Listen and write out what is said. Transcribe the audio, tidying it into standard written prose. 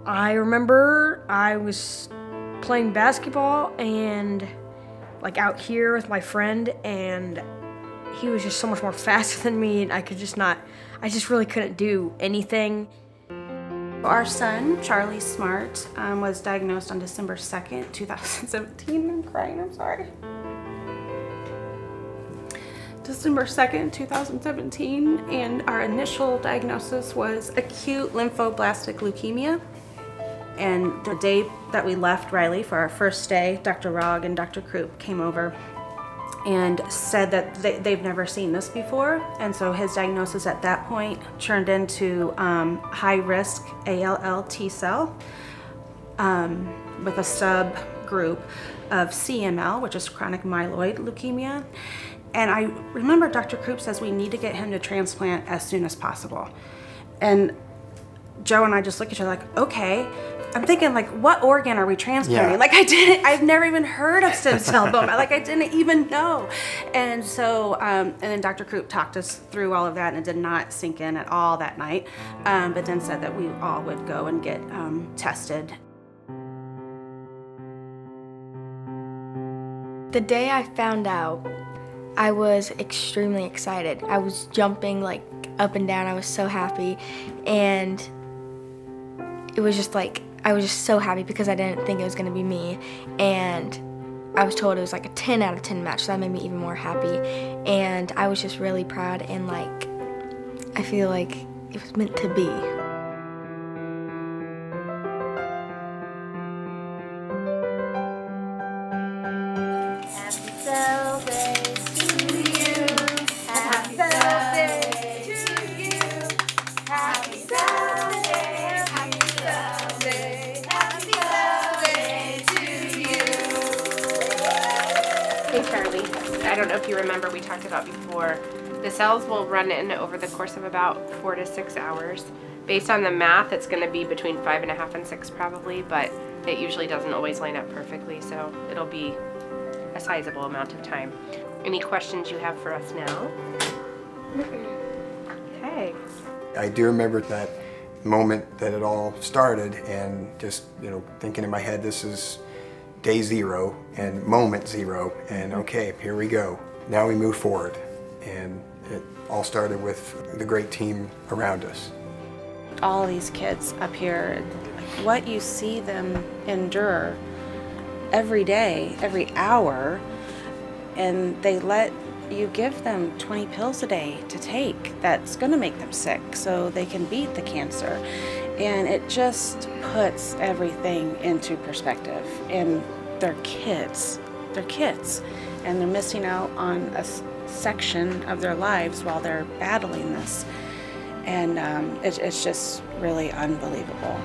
I remember I was playing basketball and like out here with my friend, and he was just so much more faster than me, and I just really couldn't do anything. Our son, Charlie Smart, was diagnosed on December 2nd, 2017. I'm crying, I'm sorry. December 2nd, 2017, and our initial diagnosis was acute lymphoblastic leukemia. And the day that we left Riley for our first day, Dr. Rogg and Dr. Krupp came over and said that they've never seen this before. And so his diagnosis at that point turned into high-risk ALL T-cell with a subgroup of CML, which is chronic myeloid leukemia. And I remember Dr. Krupp says we need to get him to transplant as soon as possible. And Joe and I just look at each other like, okay. I'm thinking, like, what organ are we transplanting? Yeah. Like, I've never even heard of stem cell bone. Like, I didn't even know. And so, and then Dr. Krupp talked us through all of that, and it did not sink in at all that night, but then said that we all would go and get tested. The day I found out, I was extremely excited. I was jumping like up and down. I was so happy, and it was just like, I was just so happy because I didn't think it was gonna be me, and I was told it was like a 10 out of 10 match, so that made me even more happy, and I was just really proud, and like, I feel like it was meant to be. Happy cell day to you. Happy cell day to you. Happy cell day. Happy cell day. Happy cell day to you. Hey Charlie, I don't know if you remember, we talked about before, the cells will run in over the course of about 4 to 6 hours. Based on the math, it's going to be between 5.5 and 6 probably, but it usually doesn't always line up perfectly, so it'll be a sizable amount of time. Any questions you have for us now? Okay. I do remember that moment that it all started, and just, you know, thinking in my head, this is day 0 and moment 0, and okay, here we go. Now we move forward, and it all started with the great team around us. All these kids up here, what you see them endure every day, every hour, and they let you give them 20 pills a day to take that's going to make them sick so they can beat the cancer. And it just puts everything into perspective. And they're kids, and they're missing out on a section of their lives while they're battling this. And it's just really unbelievable.